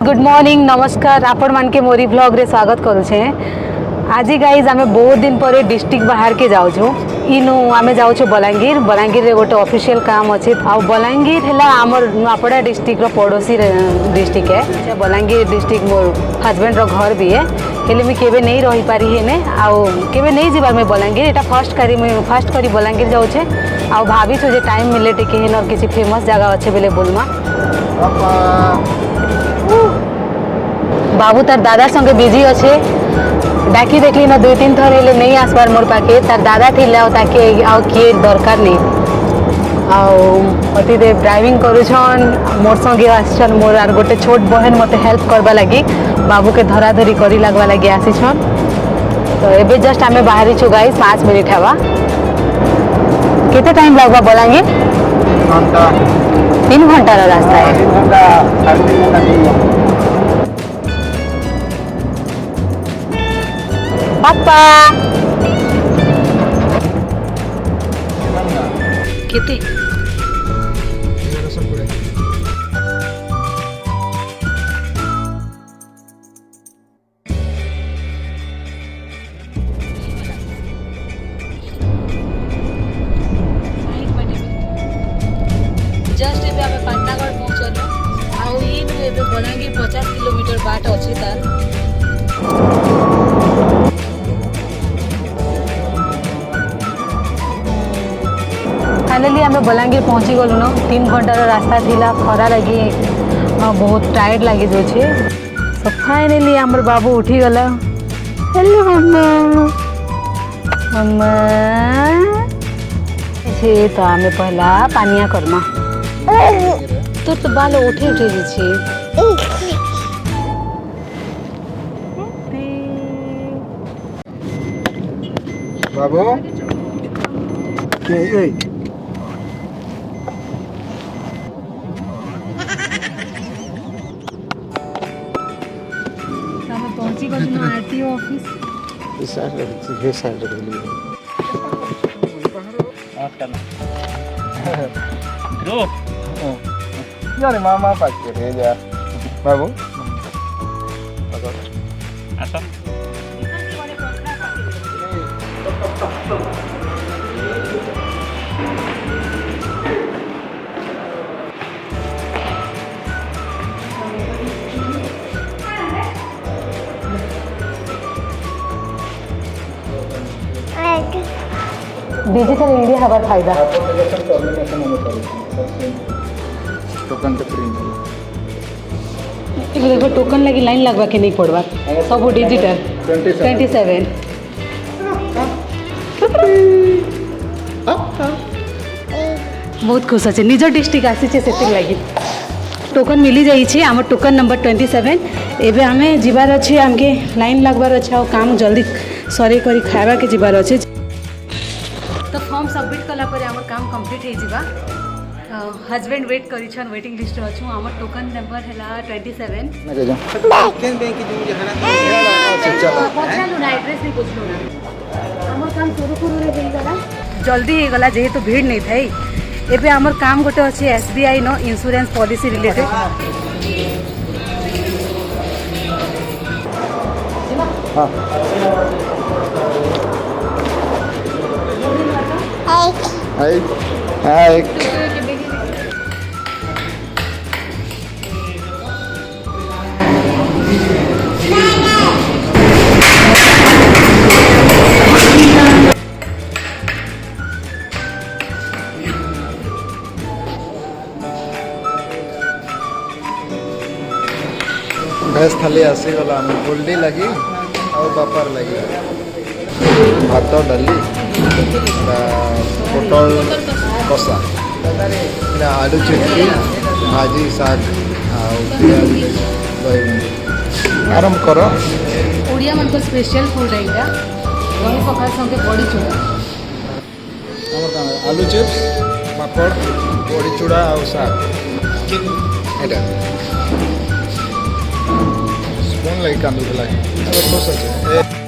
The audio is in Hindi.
गुड मॉर्निंग नमस्कार आपण मान के मोरी ब्लॉग रे स्वागत करू छे। आज गाइज आमे बहुत दिन पर डिस्ट्रिक्ट बाहर के जाऊ छु। इनु आमे जाऊ छु बलांगीर। बलांगीर रे गोटे ऑफिशियल काम अछि। आ बलांगीर हेला हमर नुआपड़ा डिस्ट्रिक्ट रो पड़ोसी डिस्ट्रिक्ट है। बलांगीर डिस्ट्रिक्ट मोर हस्बैंड रो घर भी है। हेले मी केबे नहीं रही पारी हेने आ केबे नहीं जिबार में बलांगीर एटा फर्स्ट करी बलांगीर जाऊ छे। आ भाभी छु जे टाइम मिले टिके हेनर किछि फेमस जगह अच्छे बेले बोलमा। बाबू तार दादा संगे बिजी अच्छे। डाकी देखली न 2-3 थर हेले नहीं आसबार मोर पाखे। तार दादा थिला ताके आउ किए दरकार नहीं। अति देव ड्राइविंग करूछन। मोर संगे आछन मोर आर गोटे छोट बहन मते हेल्प करबा लगी बाबू के धरा धरी करी लागबा लगी आसीछन। तो एबे जस्ट आमे बाहरी छु गाइस 5 मिनिट हवा। केते टाइम लागबा बलांगीर? 3 घंटा रा रास्ता है। 3 घंटा 3.5 घंटा। पापा केते जस्ट एबे आमे पाटनागढ़ पहुंचलो। आउ इन एबे बलांगीर 50 किलोमीटर बाट अछि तार। फाइनली आम बलांगीर पहुँची गलु न। 3 घंटार रास्ता थिला। खरा लगी बहुत टायर्ड लगी जाए। सो फाइनली आमर बाबू उठी गला। हेलो मम्मा मम्मा छे। तो आमे पहला पानिया करमा। तोर तो बाल उठे उठे छे। बाबू के ए पहुंची गलु न आरटीओ ऑफिस। इस साइड रे हे साइड रे लियो। ब्रो यार मामा पाके रे जा बाबू आसा डिजिटल इंडिया हमार फायदा। टोकन तो प्रिंट एगो टोकन लगी लाइन लगवा के नहीं पड़वा। सब डिजिटल 27 बहुत खुश अच्छे। निज डिस्ट्रिक्ट आसी से लगी टोकन मिली जाइए। आम टोकन नंबर 27। एबे हमें जीवार अच्छे आमके लाइन लगवार अच्छे और काम जल्दी सरे करी खावा के जीवार अच्छे। तो फॉर्म सबमिट कला पर आम काम कंप्लीट हो जावा। हस्बैंड वेट करिछन वेटिंग लिस्ट अच्छु। आम टोकन नंबर है 27। केन बैंक की जो जहां पहुंचलु ना एड्रेस नहीं पूछलु ना। आम काम शुरू रे गला जल्दी हो गला जेहेतु भीड़ नहीं थाई। एबे आमर काम गोटे अच्छे एसबीआई नो इंश्योरेंस पॉलिसी रिलेटेड। हां हाय हाय गैस थाली आसीगला। गोल्डी लगी और बापार लगी भात डाली पोटल कषा आलू चिटकी भाजी साग आरंभ कर। ओडिया मन को स्पेशल फूड है इटा। दही पखाल संगे बड़ी चूड़ा आलू चिप्स पापड़ बड़ी चूड़ा और साग स्पून लगी कांदू खुश अच्छे।